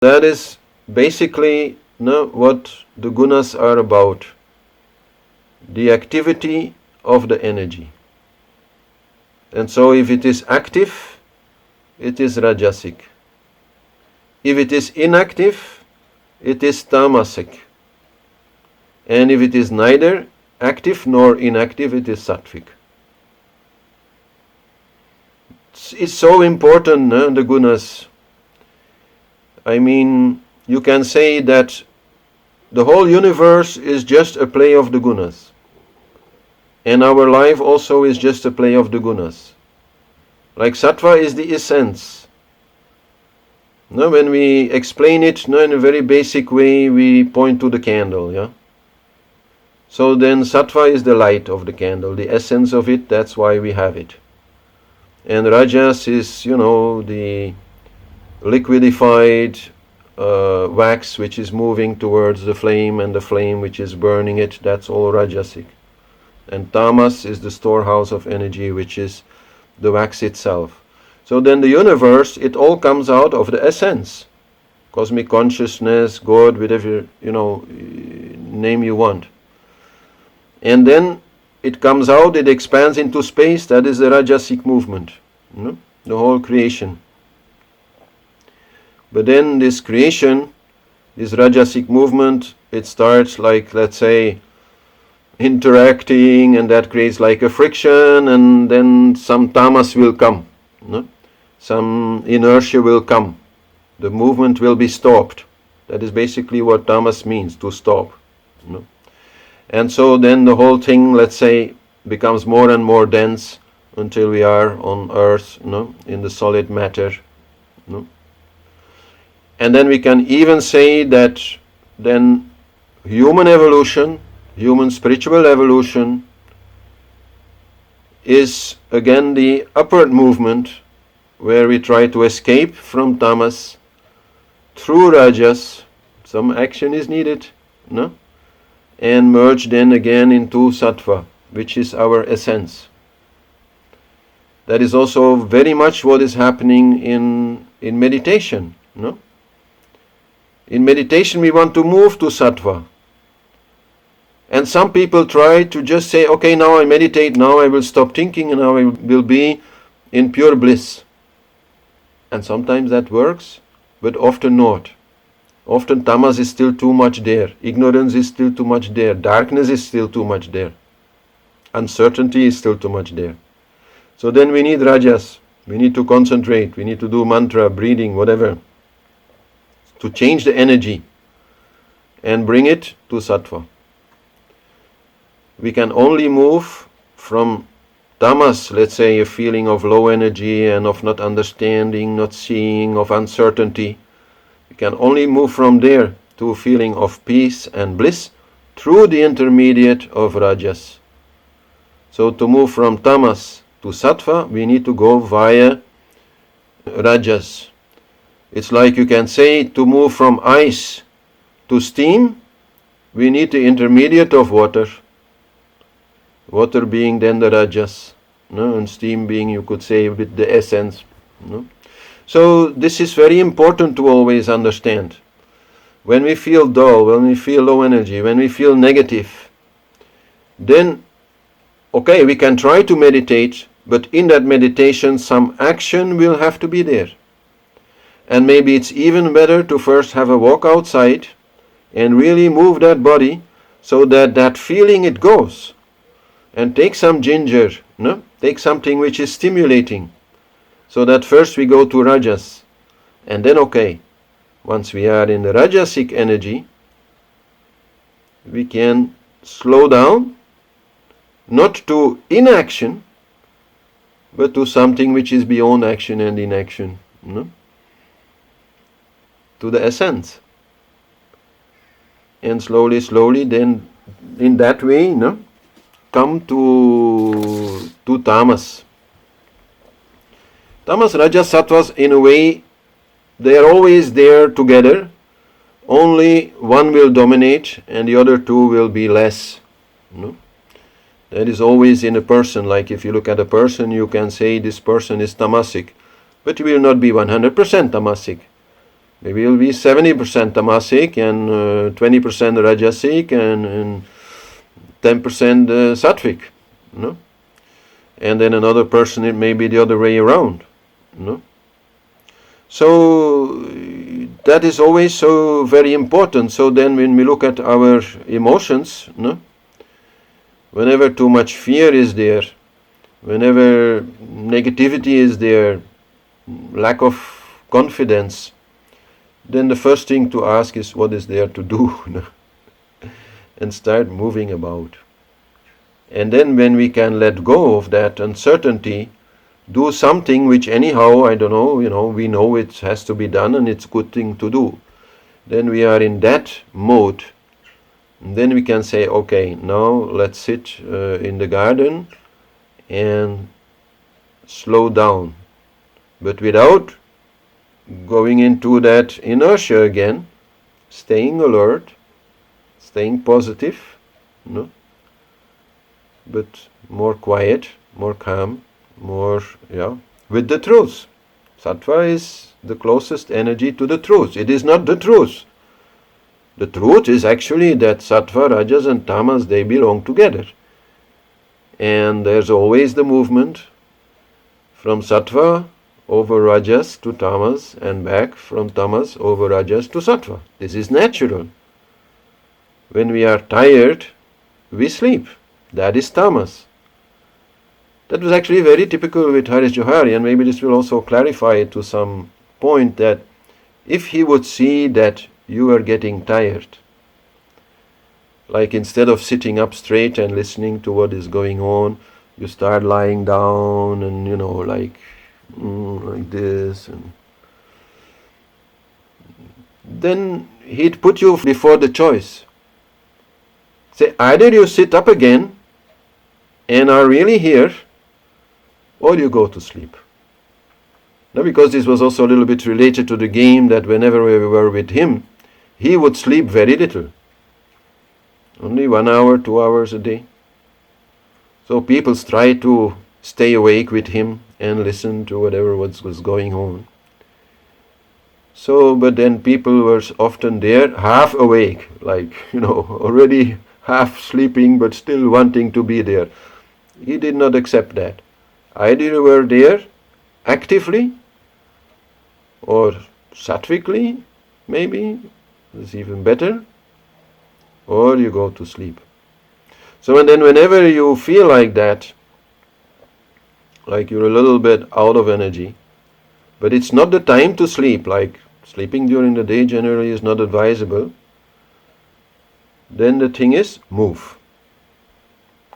That is basically what the gunas are about. The activity of the energy. And so if it is active, it is rajasic. If it is inactive, it is tamasic. And if it is neither active nor inactive, it is sattvic. It's so important, the gunas. I mean, you can say that the whole universe is just a play of the gunas. And our life also is just a play of the gunas. Like sattva is the essence. No, when we explain it in a very basic way, we point to the candle, yeah? So then sattva is the light of the candle, the essence of it, that's why we have it. And rajas is, the liquidified wax which is moving towards the flame, and the flame which is burning it, that's all rajasic. And tamas is the storehouse of energy, which is the wax itself. So then the universe, it all comes out of the essence. Cosmic consciousness, God, whatever, name you want. And then it comes out, it expands into space, that is the rajasic movement. The whole creation. But then this creation, this rajasic movement, it starts like, let's say, interacting, and that creates like a friction, and then some tamas will come. Some inertia will come. The movement will be stopped. That is basically what tamas means, to stop. And so then the whole thing, let's say, becomes more and more dense until we are on earth, in the solid matter. And then we can even say that then human evolution, human spiritual evolution, is again the upward movement, where we try to escape from tamas through rajas. Some action is needed, and merge then again into sattva, which is our essence. That is also very much what is happening in meditation. In meditation we want to move to sattva. And some people try to just say, okay, now I meditate, now I will stop thinking, and now I will be in pure bliss. And sometimes that works, but often not. Often tamas is still too much there, ignorance is still too much there, darkness is still too much there, uncertainty is still too much there. So then we need rajas, we need to concentrate, we need to do mantra, breathing, whatever, to change the energy and bring it to sattva. We can only move from tamas, let's say a feeling of low energy and of not understanding, not seeing, of uncertainty. We can only move from there to a feeling of peace and bliss through the intermediate of rajas. So to move from tamas to sattva, we need to go via rajas. It's like you can say, to move from ice to steam, we need the intermediate of water. Water being then the rajas, and steam being, you could say, with the essence. So this is very important to always understand. When we feel dull, when we feel low energy, when we feel negative, then, okay, we can try to meditate, but in that meditation some action will have to be there. And maybe it's even better to first have a walk outside and really move that body so that that feeling it goes. And take some ginger, take something which is stimulating. So that first we go to rajas. And then okay, once we are in the rajasic energy, we can slow down, not to inaction, but to something which is beyond action and inaction. To the essence. And slowly then in that way, come to tamas. Tamas, rajas, sattvas, in a way, they are always there together. Only one will dominate and the other two will be less. That is always in a person. Like if you look at a person, you can say this person is tamasic, but he will not be 100% tamasic. Maybe it'll be 70% tamasic and 20% rajasic and 10% sattvic. No? And then another person, it may be the other way around. No? So that is always so very important. So then when we look at our emotions, no? Whenever too much fear is there, whenever negativity is there, lack of confidence, then the first thing to ask is what is there to do? And start moving about. And then when we can let go of that uncertainty, do something which anyhow, I don't know, we know it has to be done and it's a good thing to do. Then we are in that mode. And then we can say, okay, now let's sit in the garden and slow down. But without going into that inertia again, staying alert, staying positive, no? But more quiet, more calm, more, with the truth. Sattva is the closest energy to the truth. It is not the truth. The truth is actually that Sattva, Rajas and Tamas, they belong together. And there's always the movement from Sattva over Rajas to Tamas and back from Tamas over Rajas to Sattva. This is natural. When we are tired, we sleep. That is Tamas. That was actually very typical with Harish Johari, and maybe this will also clarify it to some point, that if he would see that you are getting tired, like instead of sitting up straight and listening to what is going on, you start lying down and like this, and then he'd put you before the choice. Say, either you sit up again and are really here, or you go to sleep. Now, because this was also a little bit related to the game, that whenever we were with him, he would sleep very little. Only 1 hour, 2 hours a day. So people try to stay awake with him and listen to whatever was going on. So, but then people were often there, half awake, like, already half sleeping, but still wanting to be there. He did not accept that. Either you were there actively or sattvically, maybe, is even better, or you go to sleep. So, and then whenever you feel like that, like you're a little bit out of energy, but it's not the time to sleep, like sleeping during the day generally is not advisable, then the thing is, move.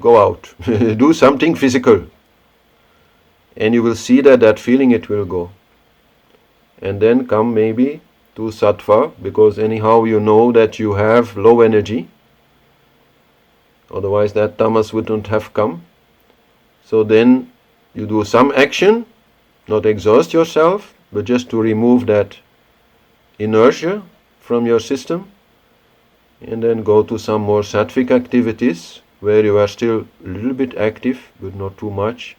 Go out. Do something physical. And you will see that feeling, it will go. And then come maybe to Sattva, because anyhow you know that you have low energy. Otherwise that Tamas wouldn't have come. So then you do some action, not exhaust yourself, but just to remove that inertia from your system. And then go to some more sattvic activities, where you are still a little bit active, but not too much,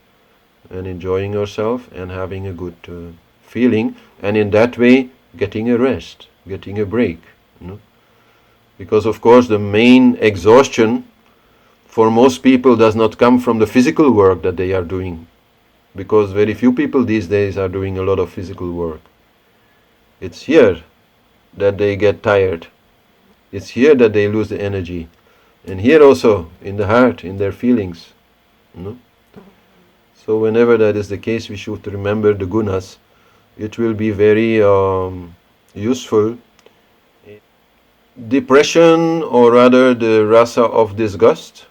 and enjoying yourself and having a good feeling, and in that way getting a rest, getting a break. Because of course the main exhaustion for most people does not come from the physical work that they are doing, because very few people these days are doing a lot of physical work. It's here that they get tired. It's here that they lose the energy. And here also, in the heart, in their feelings. So whenever that is the case, we should remember the Gunas. It will be very useful. Depression, or rather the rasa of disgust,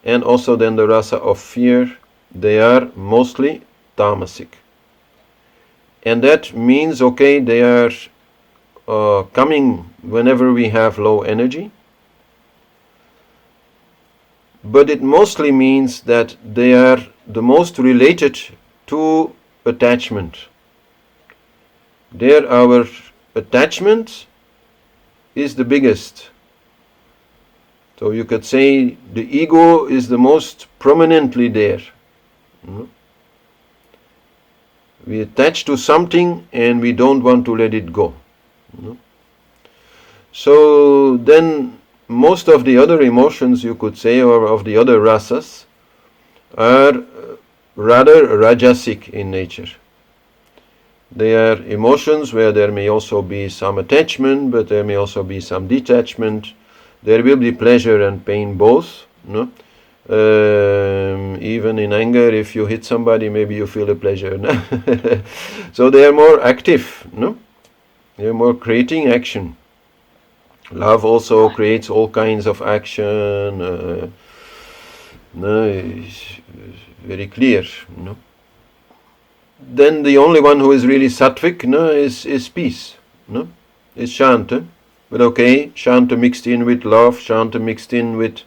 and also then the rasa of fear, they are mostly tamasic. And that means, okay, they are coming whenever we have low energy, but it mostly means that they are the most related to attachment. There our attachment is the biggest. So you could say the ego is the most prominently there. We attach to something and we don't want to let it go. So then most of the other emotions, you could say, or of the other rasas, are rather rajasic in nature. They are emotions where there may also be some attachment, but there may also be some detachment. There will be pleasure and pain both. No? Even in anger, if you hit somebody, maybe you feel a pleasure. No? So they are more active. No? They are more creating action. Love also creates all kinds of action. No, it's very clear. No? Then the only one who is really sattvic, no, is peace, no, is shanta. But okay, shanta mixed in with love, shanta mixed in with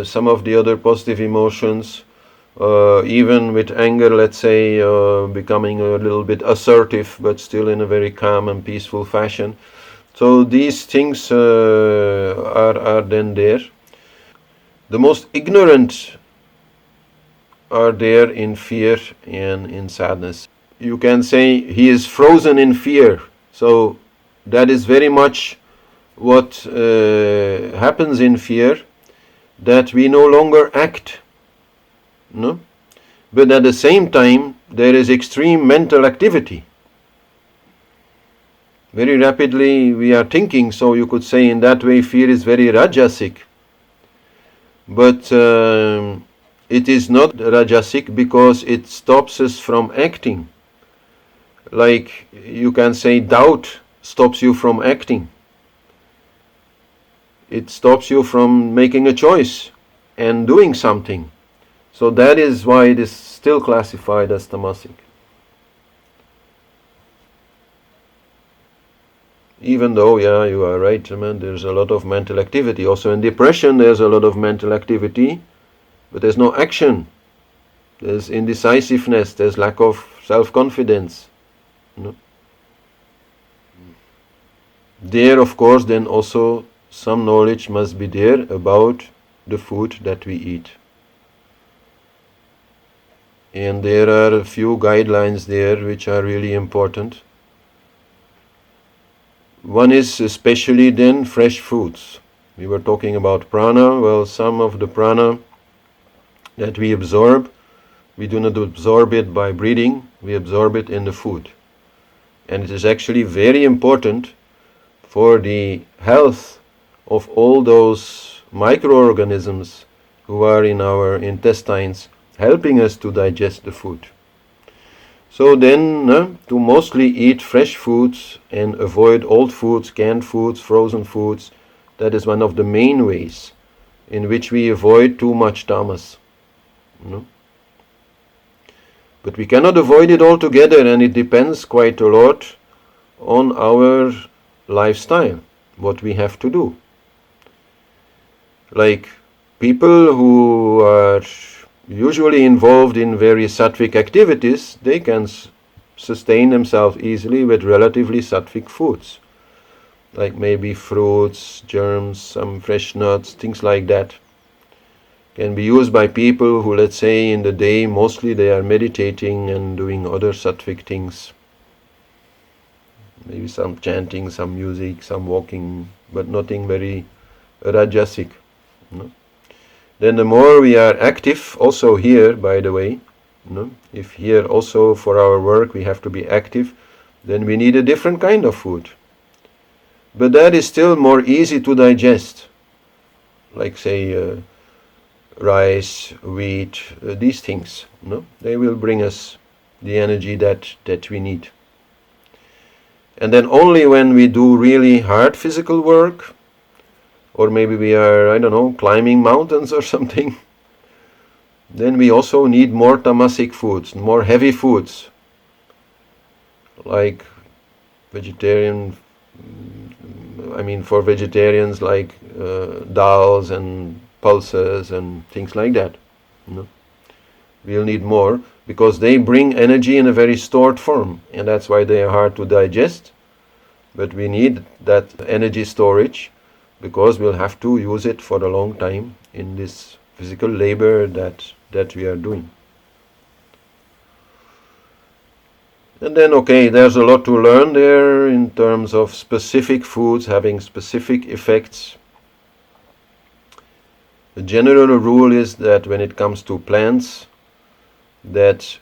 some of the other positive emotions, even with anger, let's say, becoming a little bit assertive, but still in a very calm and peaceful fashion. So these things are then there. The most ignorant are there in fear and in sadness. You can say he is frozen in fear. So that is very much what happens in fear, that we no longer act. No? But at the same time, there is extreme mental activity. Very rapidly we are thinking, so you could say in that way fear is very rajasic. But it is not rajasic because it stops us from acting. Like you can say doubt stops you from acting. It stops you from making a choice and doing something. So that is why it is still classified as tamasic. Even though, yeah, you are right, man, there's a lot of mental activity. Also in depression there's a lot of mental activity, but there's no action. There's indecisiveness, there's lack of self-confidence. No? There, of course, then also some knowledge must be there about the food that we eat. And there are a few guidelines there which are really important. One is especially then fresh foods. We were talking about prana. Well, some of the prana that we absorb, we do not absorb it by breathing, we absorb it in the food. And it is actually very important for the health of all those microorganisms who are in our intestines, helping us to digest the food. So then, to mostly eat fresh foods and avoid old foods, canned foods, frozen foods, that is one of the main ways in which we avoid too much tamas. No? But we cannot avoid it altogether, and it depends quite a lot on our lifestyle, what we have to do. Like people who are usually involved in various sattvic activities, they can sustain themselves easily with relatively sattvic foods, like maybe fruits, germs, some fresh nuts, things like that. Can be used by people who, let's say, in the day mostly they are meditating and doing other sattvic things. Maybe some chanting, some music, some walking, but nothing very rajasic. No? Then the more we are active, also here, by the way, no? If here also for our work we have to be active, then we need a different kind of food. But that is still more easy to digest, like say rice, wheat, these things. No? They will bring us the energy that we need. And then only when we do really hard physical work, or maybe we are, I don't know, climbing mountains or something, then we also need more tamasic foods, more heavy foods, like vegetarian, for vegetarians, like dals and pulses and things like that. No? We'll need more, because they bring energy in a very stored form, and that's why they are hard to digest. But we need that energy storage, because we'll have to use it for a long time in this physical labor that we are doing. And then, okay, there's a lot to learn there in terms of specific foods having specific effects. The general rule is that when it comes to plants, that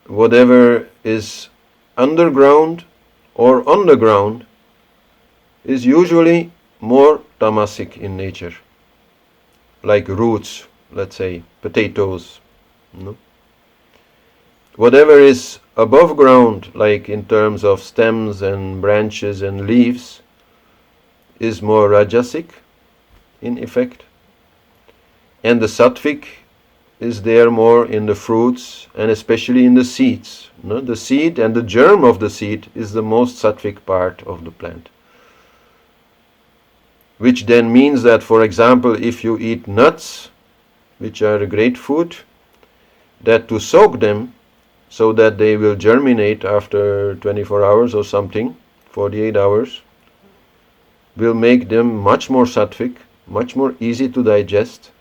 whatever is underground or on the ground is usually more tamasic in nature, like roots, let's say potatoes. No? Whatever is above ground, like in terms of stems and branches and leaves, is more rajasic in effect, and the sattvic is there more in the fruits and especially in the seeds. No? The seed and the germ of the seed is the most sattvic part of the plant. Which then means that, for example, if you eat nuts, which are a great food, that to soak them so that they will germinate after 24 hours or something, 48 hours, will make them much more sattvic, much more easy to digest,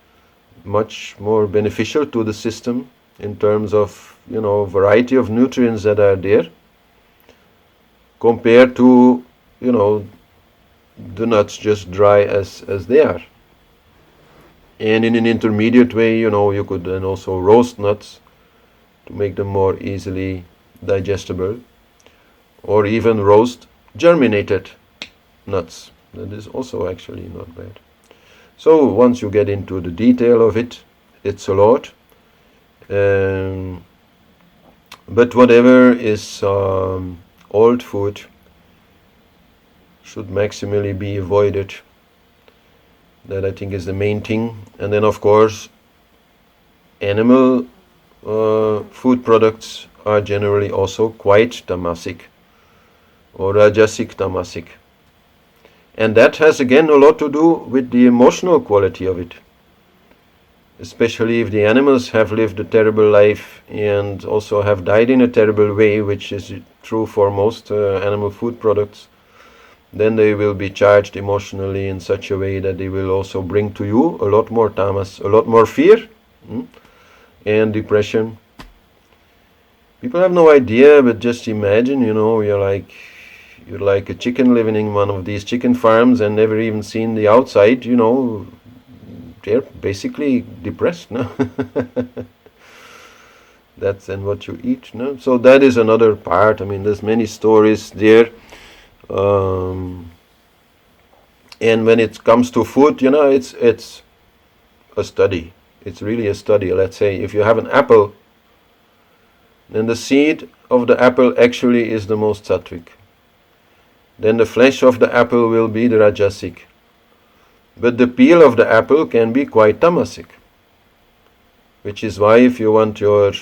much more beneficial to the system in terms of, variety of nutrients that are there, compared to, the nuts just dry as they are. And in an intermediate way, you could then also roast nuts to make them more easily digestible, or even roast germinated nuts. That is also actually not bad. So once you get into the detail of it, it's a lot. But whatever is old food should maximally be avoided. That I think is the main thing. And then of course, animal food products are generally also quite tamasic or rajasic tamasic. And that has again a lot to do with the emotional quality of it. Especially if the animals have lived a terrible life and also have died in a terrible way, which is true for most animal food products, then they will be charged emotionally in such a way that they will also bring to you a lot more tamas, a lot more fear and depression. People have no idea, but just imagine, you're like a chicken living in one of these chicken farms and never even seen the outside, they're basically depressed, no? That's then what you eat, no? So that is another part. I mean, there's many stories there. And when it comes to food, it's a study. It's really a study. Let's say if you have an apple, then the seed of the apple actually is the most sattvic. Then the flesh of the apple will be the rajasic. But the peel of the apple can be quite tamasic. Which is why if you want your,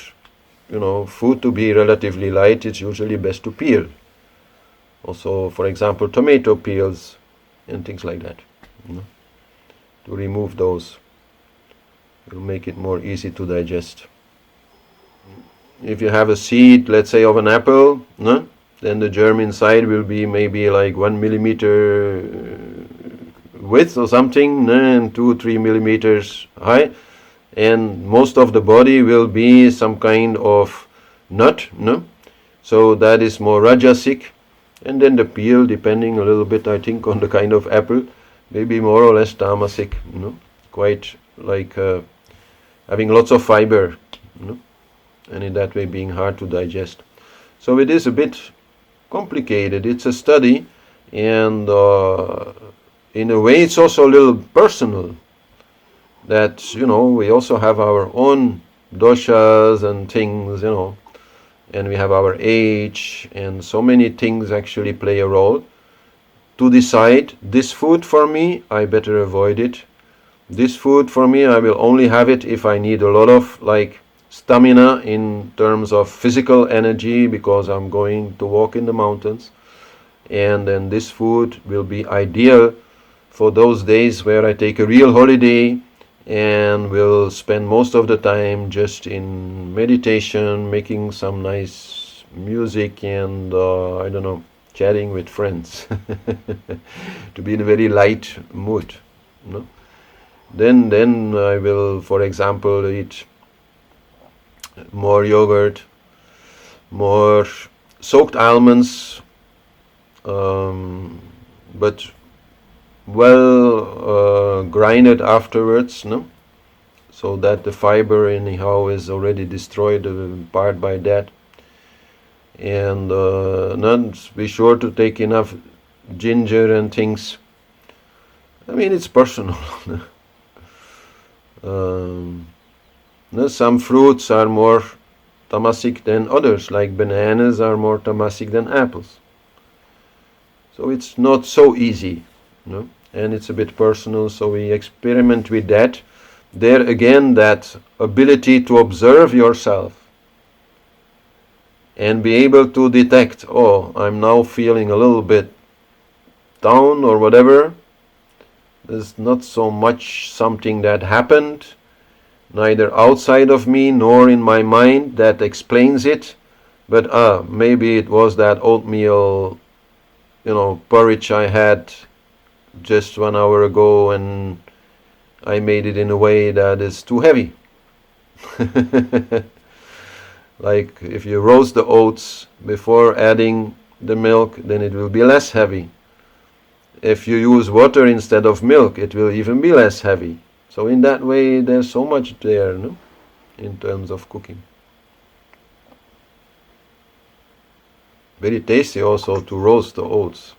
food to be relatively light, it's usually best to peel. Also, for example, tomato peels and things like that. To remove those will make it more easy to digest. If you have a seed, let's say of an apple, then the germ inside will be maybe like 1 millimeter width or something, and 2-3 millimeters high, and most of the body will be some kind of nut, so that is more rajasic. And then the peel, depending a little bit, I think, on the kind of apple, may be more or less tamasic, quite like having lots of fiber, and in that way being hard to digest. So it is a bit complicated. It's a study, and in a way it's also a little personal, that, we also have our own doshas and things, and we have our age, and so many things actually play a role to decide, this food for me, I better avoid it. This food for me, I will only have it if I need a lot of stamina in terms of physical energy, because I'm going to walk in the mountains. And then this food will be ideal for those days where I take a real holiday and will spend most of the time just in meditation, making some nice music, and chatting with friends to be in a very light mood. Then I will, for example, eat more yogurt, more soaked almonds, but well grinded afterwards, no? So that the fiber anyhow is already destroyed part by that. And be sure to take enough ginger and things. I mean, it's personal. Some fruits are more tamasic than others, like bananas are more tamasic than apples. So it's not so easy, no? And it's a bit personal, so we experiment with that. There again, that ability to observe yourself and be able to detect, oh, I'm now feeling a little bit down or whatever. There's not so much something that happened, neither outside of me nor in my mind, that explains it, but maybe it was that oatmeal, porridge I had just 1 hour ago, and I made it in a way that is too heavy. Like if you roast the oats before adding the milk, then it will be less heavy. If you use water instead of milk, it will even be less heavy. So in that way, there's so much there, no? In terms of cooking. Very tasty also to roast the oats.